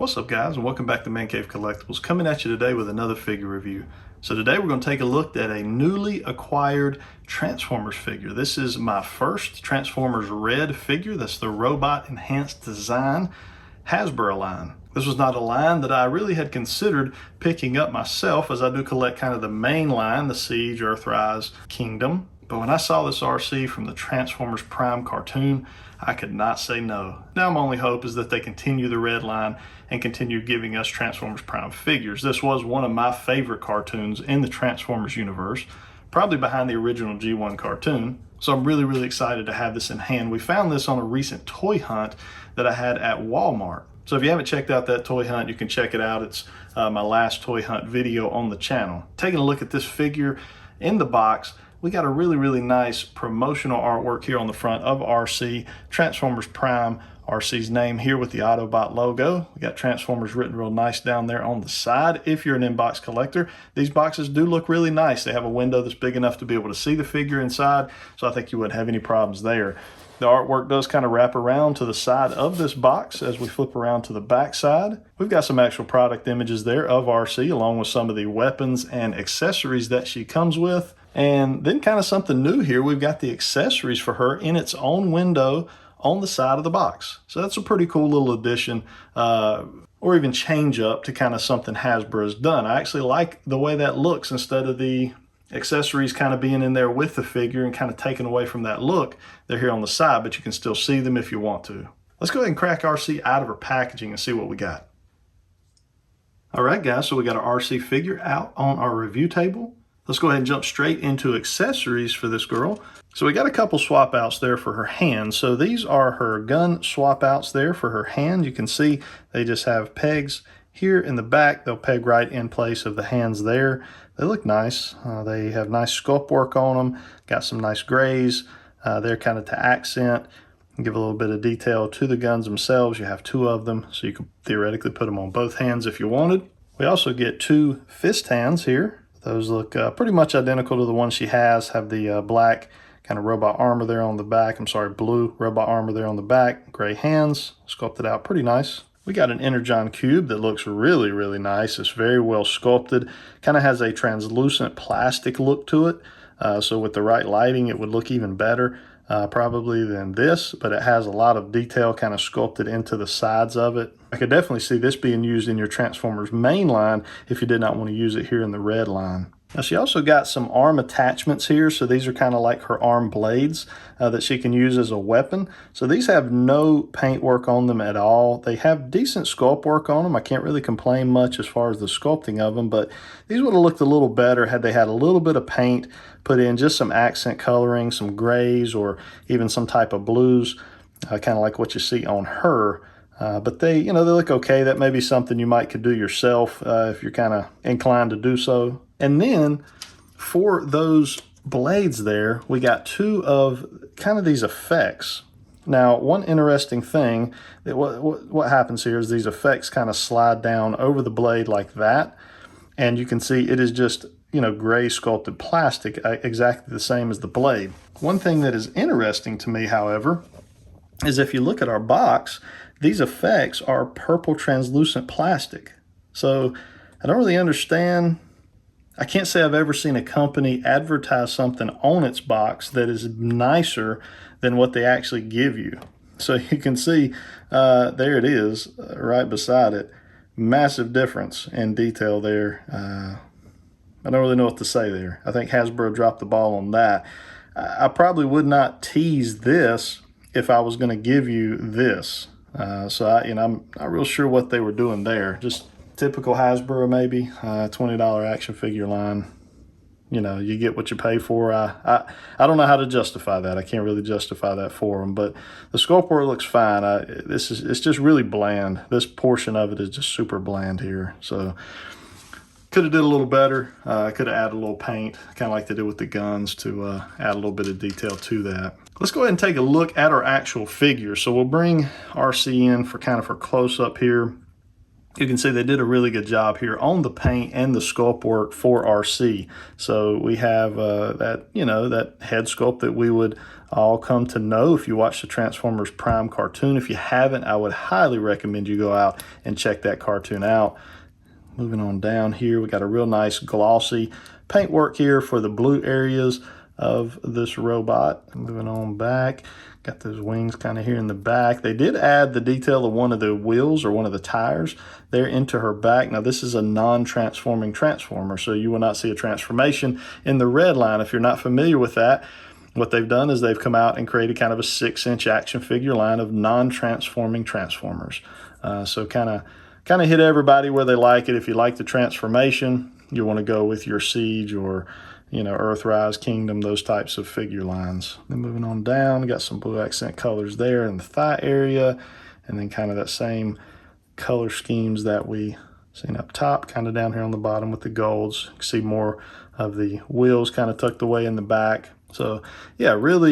What's up, guys, and welcome back to ManCave Collectibles, coming at you today with another figure review. So today we're going to take a look at a newly acquired Transformers figure. This is my first Transformers R.E.D figure. That's the Robot Enhanced Design Hasbro line. This was not a line that I really had considered picking up myself, as I do collect kind of the main line, the Siege, Earthrise, Kingdom. But when I saw this Arcee from the Transformers Prime cartoon, I could not say no. Now my only hope is that they continue the R.E.D line and continue giving us Transformers Prime figures. This was one of my favorite cartoons in the Transformers universe, probably behind the original G1 cartoon. So I'm really excited to have this in hand. We found this on a recent toy hunt that I had at Walmart. So if you haven't checked out that toy hunt, you can check it out. It's my last toy hunt video on the channel. Taking a look at this figure in the box, we got a really nice promotional artwork here on the front of Arcee, Transformers Prime, Arcee's name here with the Autobot logo. We got Transformers written real nice down there on the side. If you're an inbox collector, these boxes do look really nice. They have a window that's big enough to be able to see the figure inside, so I think you wouldn't have any problems there. The artwork does kind of wrap around to the side of this box as we flip around to the back side. We've got some actual product images there of Arcee, along with some of the weapons and accessories that she comes with. And then kind of something new here, we've got the accessories for her in its own window on the side of the box. So that's a pretty cool little addition, or even change up to kind of something Hasbro's done. I actually like the way that looks, instead of the accessories kind of being in there with the figure and kind of taken away from that look. They're here on the side, but you can still see them if you want to. Let's go ahead and crack Arcee out of her packaging and see what we got. All right, guys, so we got our Arcee figure out on our review table. Let's go ahead and jump straight into accessories for this girl. So we got a couple swap outs there for her hand. So these are her gun swap outs there for her hand. You can see they just have pegs here in the back. They'll peg right in place of the hands there. They look nice. They have nice sculpt work on them. Got some nice grays. They're kind of to accent and give a little bit of detail to the guns themselves. You have two of them, so you could theoretically put them on both hands if you wanted. We also get two fist hands here. Those look pretty much identical to the one she has. Have the black kind of robot armor there on the back. I'm sorry, blue robot armor there on the back. Gray hands, sculpted out pretty nice. We got an Energon cube that looks really nice. It's very well sculpted. Kind of has a translucent plastic look to it. So with the right lighting, it would look even better probably than this, but it has a lot of detail kind of sculpted into the sides of it. I could definitely see this being used in your Transformers main line if you did not want to use it here in the R.E.D line. Now she also got some arm attachments here, so these are kind of like her arm blades that she can use as a weapon. So these have no paint work on them at all. They have decent sculpt work on them. I can't really complain much as far as the sculpting of them, but these would have looked a little better had they had a little bit of paint put in, just some accent coloring, some grays, or even some type of blues, kind of like what you see on her. But they look okay. That may be something you could do yourself if you're kind of inclined to do so. And then for those blades there, we got two of kind of these effects. Now, one interesting thing, that what happens here is these effects kind of slide down over the blade like that. And you can see it is just, gray sculpted plastic, exactly the same as the blade. One thing that is interesting to me, however, is if you look at our box, these effects are purple translucent plastic. So I don't really understand. I can't say I've ever seen a company advertise something on its box that is nicer than what they actually give you. So you can see there it is right beside it. Massive difference in detail there. I don't really know what to say there. I think Hasbro dropped the ball on that. I probably would not tease this if I was going to give you this. So I'm not real sure what they were doing there. Just typical Hasbro, maybe $20 action figure line. You get what you pay for. I don't know how to justify that. I can't really justify that for them, but the sculpt work looks fine. It's just really bland. This portion of it is just super bland here. So could have did a little better. Could have added a little paint, kind of like they did with the guns, to add a little bit of detail to that. Let's go ahead and take a look at our actual figure. So we'll bring Arcee in for kind of her close-up here. You can see they did a really good job here on the paint and the sculpt work for Arcee. So we have that, you know, that head sculpt that we would all come to know if you watch the Transformers Prime cartoon. If you haven't, I would highly recommend you go out and check that cartoon out. Moving on down here, we got a real nice glossy paint work here for the blue areas of this robot. Moving on back, got those wings kind of here in the back. They did add the detail of one of the wheels or one of the tires there into her back. Now this is a non-transforming transformer, so you will not see a transformation in the red line. If you're not familiar with that, what they've done is they've come out and created kind of a 6-inch action figure line of non-transforming transformers. So kind of hit everybody where they like it. If you like the transformation, you want to go with your Siege or, you know, Earthrise, Kingdom, those types of figure lines. Then moving on down, got some blue accent colors there in the thigh area, and then kind of that same color schemes that we seen up top, kind of down here on the bottom with the golds. You can see more of the wheels kind of tucked away in the back. So yeah, really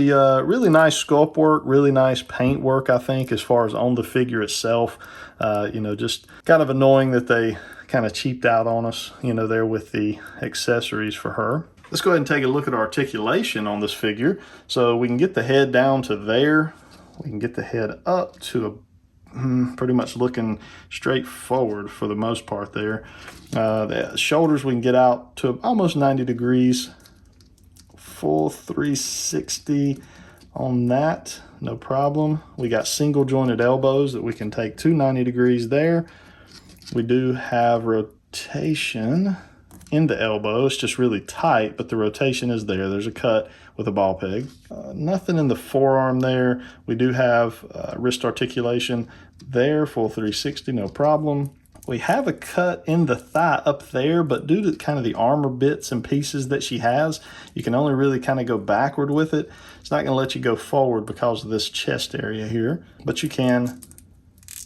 nice sculpt work, really nice paint work, I think, as far as on the figure itself. You know, just kind of annoying that they kind of cheaped out on us, you know, there with the accessories for her. Let's go ahead and take a look at articulation on this figure. So we can get the head down to there. We can get the head up to pretty much looking straight forward for the most part there. The shoulders we can get out to almost 90 degrees. Full 360 on that, no problem. We got single jointed elbows that we can take to 90 degrees there. We do have rotation in the elbow. It's just really tight, but the rotation is there. There's a cut with a ball peg. Nothing in the forearm there. We do have wrist articulation there, full 360, no problem. We have a cut in the thigh up there, but due to kind of the armor bits and pieces that she has, you can only really kind of go backward with it. It's not going to let you go forward because of this chest area here, but you can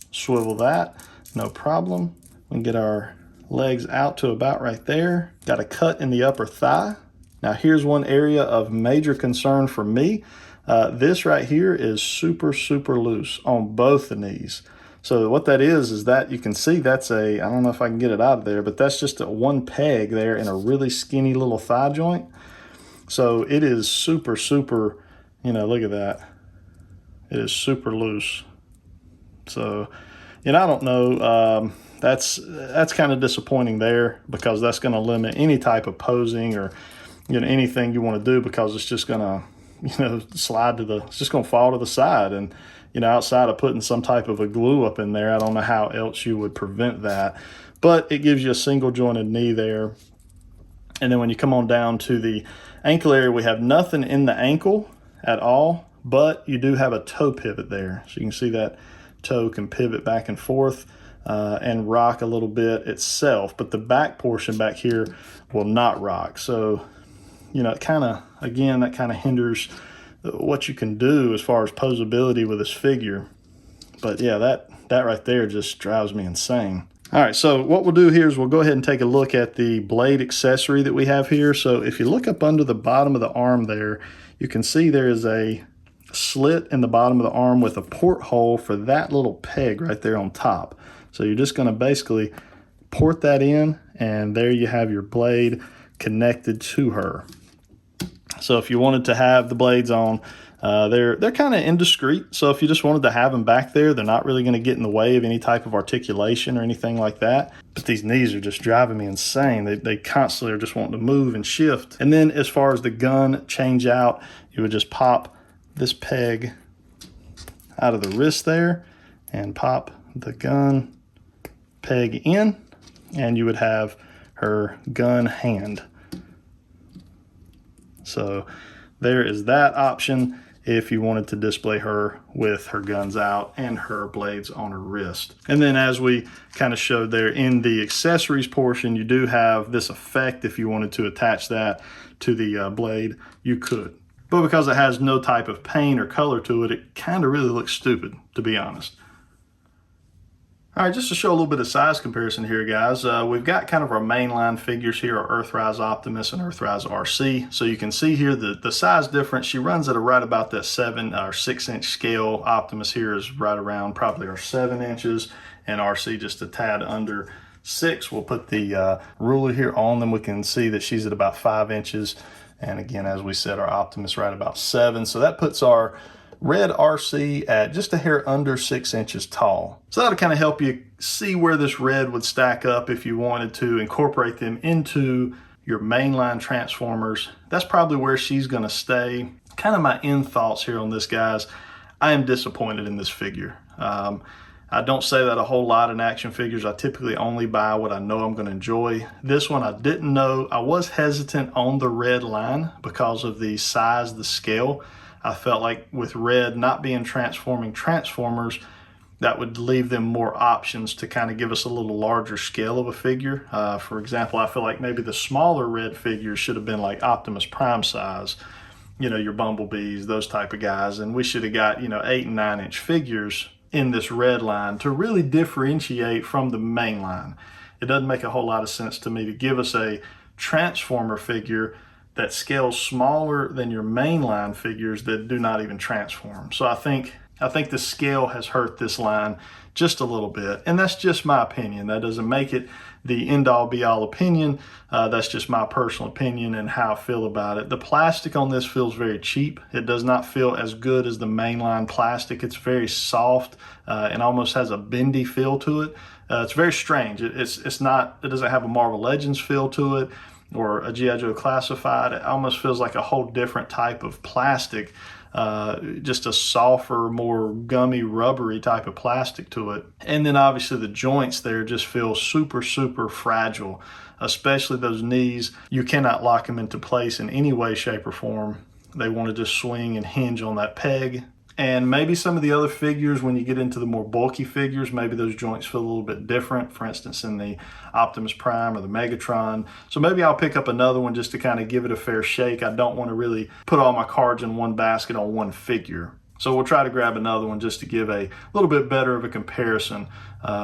swivel that, no problem. We can get our legs out to about right there. Got a cut in the upper thigh. Now here's one area of major concern for me. This right here is super loose on both the knees. So what that is that you can see that's I don't know if I can get it out of there, but that's just a one peg there in a really skinny little thigh joint. So it is super, you know, look at that. It is super loose. So, you know, I don't know. That's kind of disappointing there because that's going to limit any type of posing or, you know, anything you want to do because it's just going to, you know, it's just going to fall to the side. And, you know, outside of putting some type of a glue up in there, I don't know how else you would prevent that. But it gives you a single jointed knee there. And then when you come on down to the ankle area, we have nothing in the ankle at all, but you do have a toe pivot there. So you can see that toe can pivot back and forth and rock a little bit itself, but the back portion back here will not rock. So, you know, it kind of, again, that kind of hinders what you can do as far as posability with this figure. But yeah, that right there just drives me insane. All right, so what we'll do here is we'll go ahead and take a look at the blade accessory that we have here. So if you look up under the bottom of the arm there, you can see there is a slit in the bottom of the arm with a porthole for that little peg right there on top. So you're just gonna basically port that in, and there you have your blade connected to her. So if you wanted to have the blades on, they're kind of indiscreet. So if you just wanted to have them back there, they're not really going to get in the way of any type of articulation or anything like that. But these knees are just driving me insane. They constantly are just wanting to move and shift. And then as far as the gun change out, you would just pop this peg out of the wrist there and pop the gun peg in, and you would have her gun hand. So there is that option if you wanted to display her with her guns out and her blades on her wrist. And then as we kind of showed there in the accessories portion, you do have this effect. If you wanted to attach that to the blade, you could. But because it has no type of paint or color to it, it kind of really looks stupid, to be honest. All right, just to show a little bit of size comparison here, guys, we've got kind of our mainline figures here, our Earthrise Optimus and Earthrise RC. So you can see here the size difference. She runs at right about that 7 or 6 inch scale. Optimus here is right around probably our 7 inches, and RC just a tad under 6. We'll put the ruler here on them. We can see that she's at about 5 inches. And again, as we said, our Optimus right about 7. So that puts our R.E.D RC at just a hair under 6 inches tall. So that'll kind of help you see where this R.E.D would stack up if you wanted to incorporate them into your mainline Transformers. That's probably where she's going to stay. Kind of my end thoughts here on this, guys. I am disappointed in this figure. I don't say that a whole lot in action figures. I typically only buy what I know I'm going to enjoy. This one I didn't know. I was hesitant on the R.E.D line because of the size, the scale. I felt like with R.E.D not being transforming Transformers, that would leave them more options to kind of give us a little larger scale of a figure. For example, I feel like maybe the smaller R.E.D figures should have been like Optimus Prime size, you know, your Bumblebees, those type of guys. And we should have got, you know, 8 and 9 inch figures in this R.E.D line to really differentiate from the main line. It doesn't make a whole lot of sense to me to give us a Transformer figure that scales smaller than your mainline figures that do not even transform. So I think the scale has hurt this line just a little bit, and that's just my opinion. That doesn't make it the end-all be-all opinion. That's just my personal opinion and how I feel about it. The plastic on this feels very cheap. It does not feel as good as the mainline plastic. It's very soft and almost has a bendy feel to it. It's very strange. It doesn't have a Marvel Legends feel to it or a G.I. Joe Classified. It almost feels like a whole different type of plastic, just a softer, more gummy, rubbery type of plastic to it. And then obviously the joints there just feel super, super fragile, especially those knees. You cannot lock them into place in any way, shape, or form. They want to just swing and hinge on that peg. And maybe some of the other figures, when you get into the more bulky figures, maybe those joints feel a little bit different. For instance, in the Optimus Prime or the Megatron. So maybe I'll pick up another one just to kind of give it a fair shake. I don't want to really put all my cards in one basket on one figure. So we'll try to grab another one just to give a little bit better of a comparison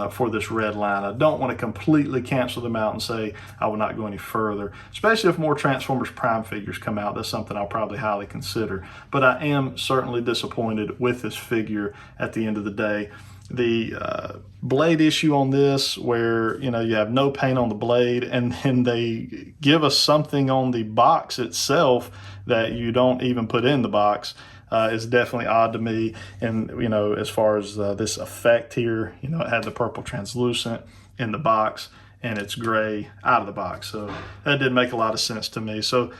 for this R.E.D line. I don't want to completely cancel them out and say I will not go any further, especially if more Transformers Prime figures come out. That's something I'll probably highly consider. But I am certainly disappointed with this figure at the end of the day. The blade issue on this, where you have no paint on the blade, and then they give us something on the box itself that you don't even put in the box, is definitely odd to me. And as far as this effect here, it had the purple translucent in the box and it's gray out of the box, so that didn't make a lot of sense to me. So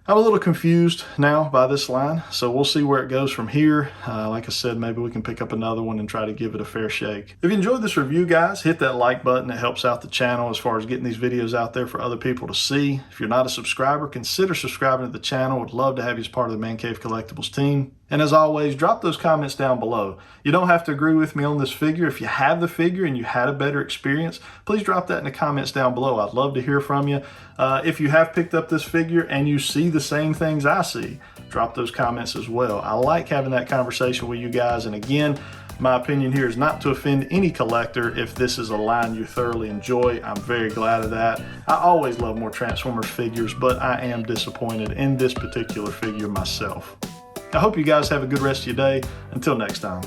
I'm a little confused now by this line, so we'll see where it goes from here. Like I said, maybe we can pick up another one and try to give it a fair shake. If you enjoyed this review, guys, hit that like button. It helps out the channel as far as getting these videos out there for other people to see. If you're not a subscriber, consider subscribing to the channel. Would love to have you as part of the ManCave Collectibles team. And as always, drop those comments down below. You don't have to agree with me on this figure. If you have the figure and you had a better experience, please drop that in the comments down below. I'd love to hear from you. If you have picked up this figure and you see the same things I see, drop those comments as well. I like having that conversation with you guys. And again, my opinion here is not to offend any collector. If this is a line you thoroughly enjoy, I'm very glad of that. I always love more Transformers figures, but I am disappointed in this particular figure myself. I hope you guys have a good rest of your day. Until next time.